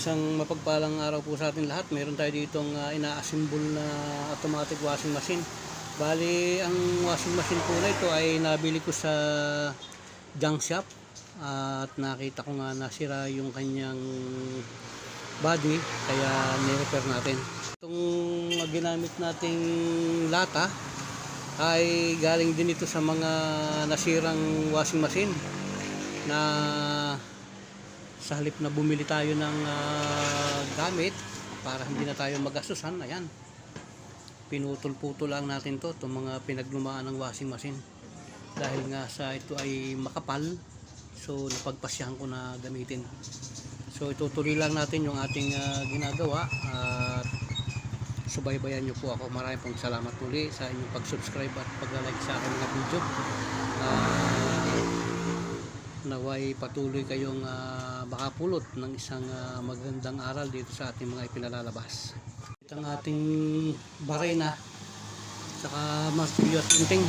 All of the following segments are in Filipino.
Isang mapagpalang araw po sa atin lahat. Meron tayo ditong ina-assemble na automatic washing machine. Bali, ang washing machine po na ito ay nabili ko sa junk shop at nakita ko nga nasira yung kanyang body, kaya ni-repair natin. Itong ginamit nating lata ay galing din ito sa mga nasirang washing machine na sa halip na bumili tayo ng gamit para hindi na tayo magastusan, ayan, pinutol-putol lang natin itong mga pinaglumaan ng washing machine dahil nga sa ito ay makapal, so napagpasyahan ko na gamitin. So itutuloy lang natin yung ating ginagawa at subaybayan nyo po ako. Maraming pong salamat muli sa inyong pag-subscribe at pag-like sa aking mga video. Naway patuloy kayong makapulot ng isang magandang aral dito sa ating mga ipinalalabas. Ito ang ating barena saka martilyo at gunting.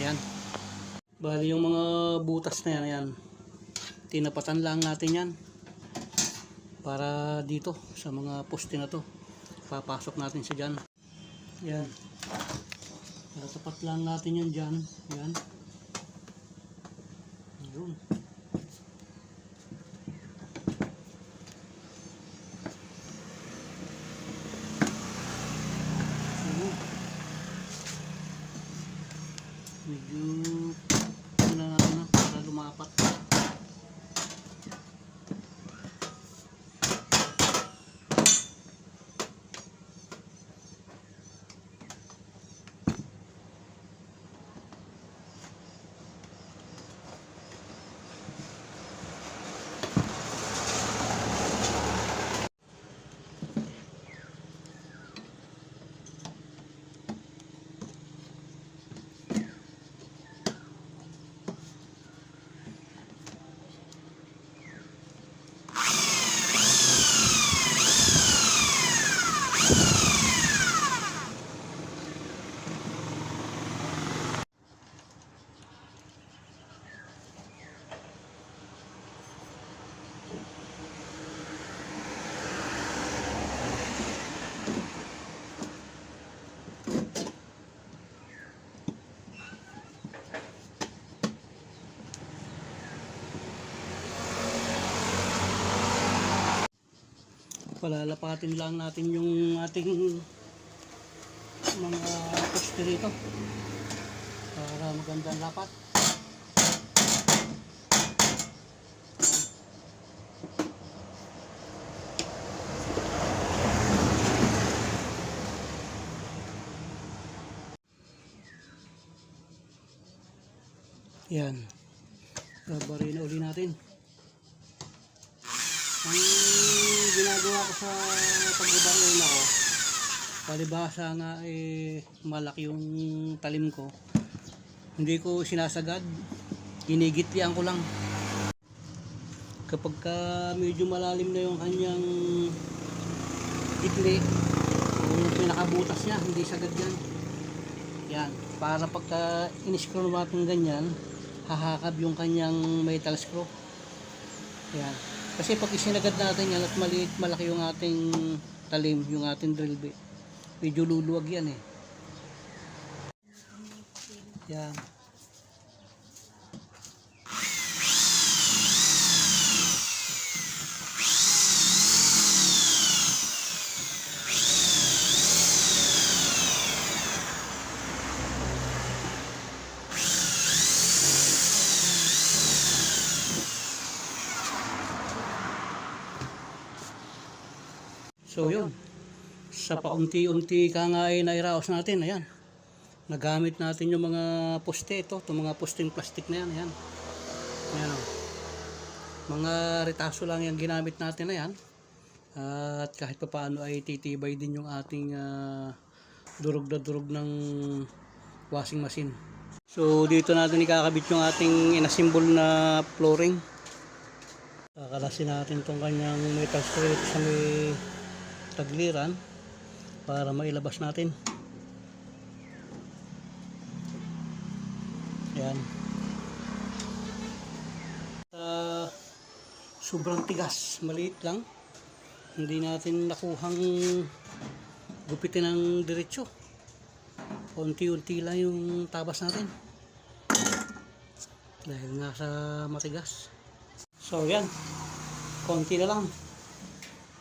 Ayan. Bali yung mga butas na yan, ayan, tinapatan lang natin yan para dito sa mga poste na to. Papasok natin siya dyan. Ayan. Tapat lang natin yan dyan. Ayan. Ayun. Medyo na natin para lumapat. Palalapatin lang natin yung ating mga poste rito para magandang lapat. Yan, babarin na uli natin. Ang ginagawa ko sa pagbabaril ako, palibhasa nga malaki yung talim ko, hindi ko sinasagad, ginigitlian ko lang. Kapag medyo malalim na yung kanyang gitli, yung pinakabutas niya, hindi sagad yan. Yan, para pagka in-screw natin ganyan, hahakab yung kanyang metal screw. Yan. Kasi pag isinagad natin yan at malaki yung ating talim, yung ating drill bit, medyo luluwag yan eh. Yan. So yun, sa paunti-unti ka nga ay nairaos natin, ayan, nagamit natin yung mga poste ito, itong mga posteng plastic na yan, ayan, ayan o. Mga retaso lang yung ginamit natin na yan, at kahit pa paano ay titibay din yung ating durog na durog ng washing machine. So dito natin ikakabit yung ating inassemble na flooring. Kakalasin natin itong kanyang metal screw sa may tagliran para mailabas natin. Yan. Sobrang tigas, maliit lang. hindi natin nakuhang gupitin ng diretsyo. Unti-unti lang yung tabas natin dahil nga sa matigas. So yan, konti na lang.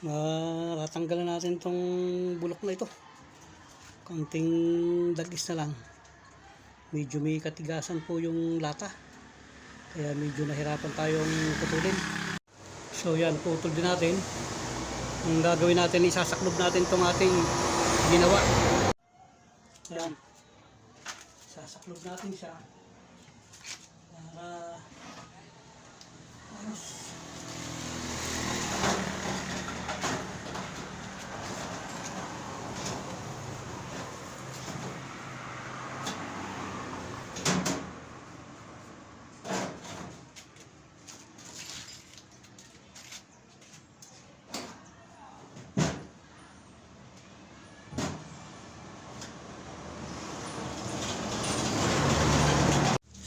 Matatanggalan natin tong bulok na ito. Konting dagis na lang. Medyo may katigasan po yung lata, kaya medyo nahirapan tayong putulin. So yan, putol din natin. Ang gagawin natin, isasaklob natin tong ating ginawa. Yan, sasaklob natin siya para ayos.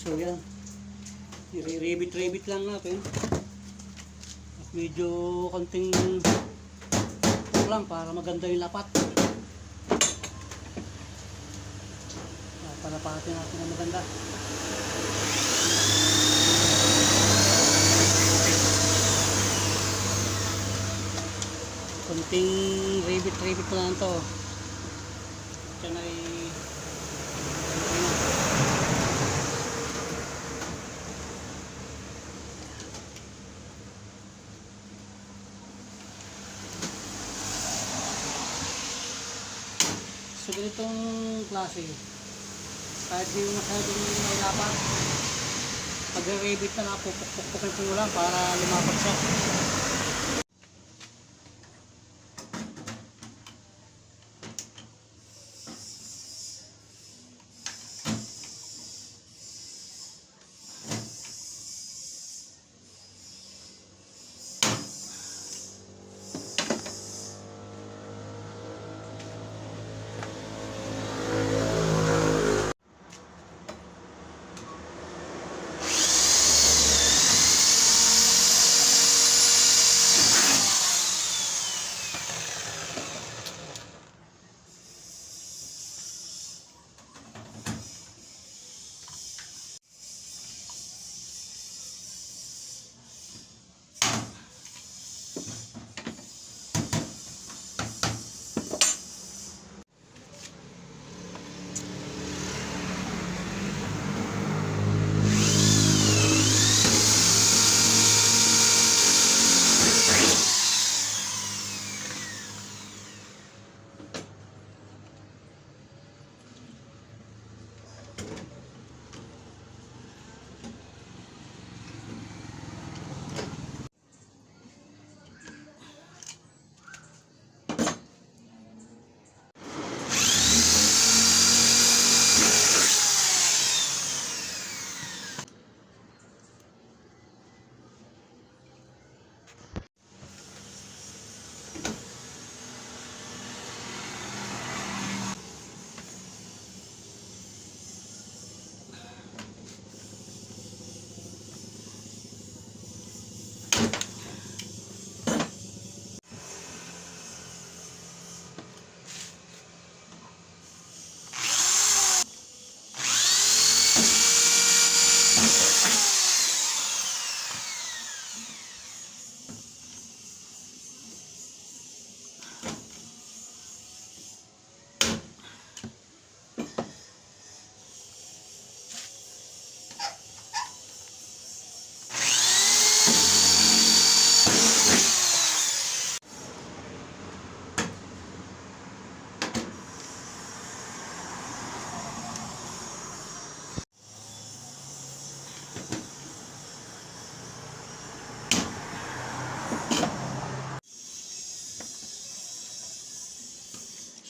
So yan, i-rebit lang natin at medyo konting lang para maganda yung lapat. Palapatin natin na maganda. Konting rebit lang to. Diyan ay so ganitong klase, kahit di masyadong may lapat, pag-rebit na pupukpukin ko lang para lumapat siya.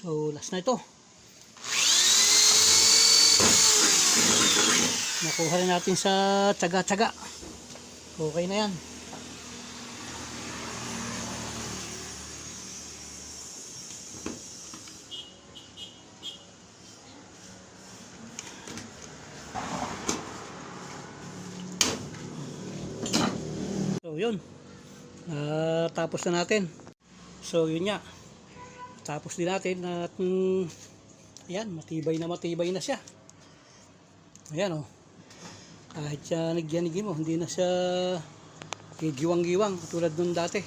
So last na ito. Nakuha rin natin sa tsaga-tsaga. Okay na yan. So yun. Tapos na natin. So yun nga. Tapos din natin at ayan, matibay na siya. Ayan oh. Kahit siya nagyanigin mo, hindi na siya giwang-giwang katulad nung dati.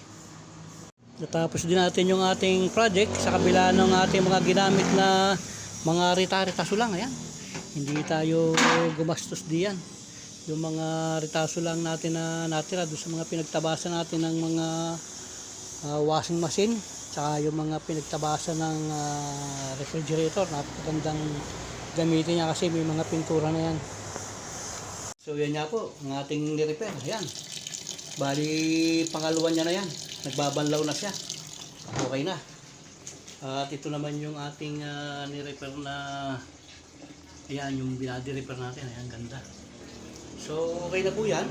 Natapos din natin yung ating project sa kabila ng ating mga ginamit na mga rita-ritaso lang. Ayan. Hindi tayo gumastos diyan. Yung mga ritaso lang natin na natira doon sa mga pinagtabasan natin ng mga washing machine, tsaka yung mga pinagtabasan ng refrigerator. Napakagandang gamitin niya kasi may mga pintura na yan. So yan nga po ang ating ni-repair. Ayan. Bali pangalawa niya na yan. Nagbabanlaw na siya. Okay na. At ito naman yung ating ni-repair na, ayan, yung binadi-repair natin. Ayan, ganda. So okay na po yan.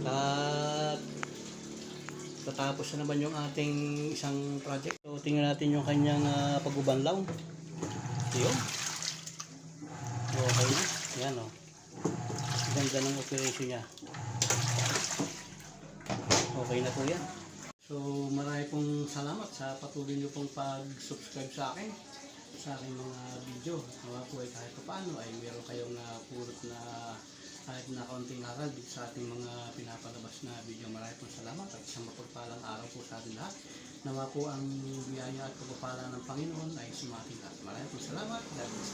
At tatapos na naman yung ating isang project. So tingnan natin yung kanyang pagbubanlaw. Yun. Okay na. Ayan o. Ganda ng operation niya. Okay na po yan. So marami pong salamat sa patuloy nyo pong pag-subscribe sa akin, sa aking mga video. Nawa po ay kahit paano ay meron kayong pulot na kahit na kaunting aral dito sa ating mga pinapalabas na video. Marami pong salamat at isang mapagpalang araw po sa ating lahat. Nawa po ang biyaya at pagpapala ng Panginoon ay sumating lahat. Marami pong salamat. God bless.